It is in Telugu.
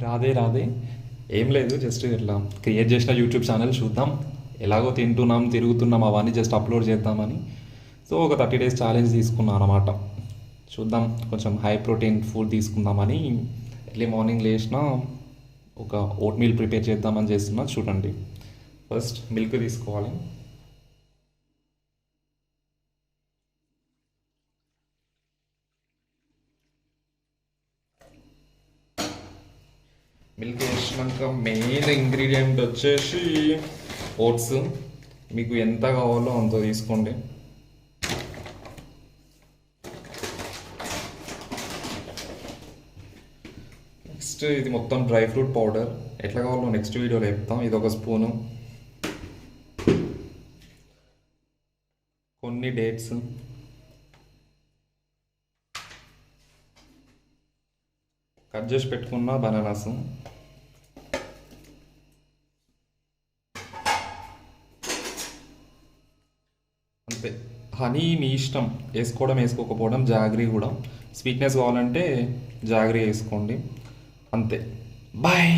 రాదే రాదే. ఏం లేదు, జస్ట్ ఇట్లా క్రియేట్ చేసిన యూట్యూబ్ ఛానల్ చూద్దాం. ఎలాగో తింటున్నాం తిరుగుతున్నాం అవన్నీ జస్ట్ అప్లోడ్ చేద్దామని. సో ఒక 30 days ఛాలెంజ్ తీసుకున్నాను అనమాట. చూద్దాం, కొంచెం హై ప్రోటీన్ ఫుడ్ తీసుకుందామని ఎర్లీ మార్నింగ్ లేచిన ఒక ఓట్ మీల్ ప్రిపేర్ చేద్దామని చేస్తున్నా. చూడండి, ఫస్ట్ మిల్క్ తీసుకోవాలి. మిల్క్ వేసినాక మెయిన్ ఇంగ్రీడియంట్ వచ్చేసి ఓట్స్. మీకు ఎంత కావాలో అంత తీసుకోండి. నెక్స్ట్ ఇది మొత్తం డ్రై ఫ్రూట్ పౌడర్. ఎట్లా కావాలో నెక్స్ట్ వీడియోలో చెప్తాం. ఇది ఒక స్పూను. కొన్ని డేట్స్, కట్ చేసి పెట్టుకున్న బనానాస్, అంతే. హనీ మీ ఇష్టం, వేసుకోవడం వేసుకోకపోవడం. జాగ్రీ కూడా, స్వీట్నెస్ కావాలంటే జాగ్రీ వేసుకోండి. అంతే. బాయ్.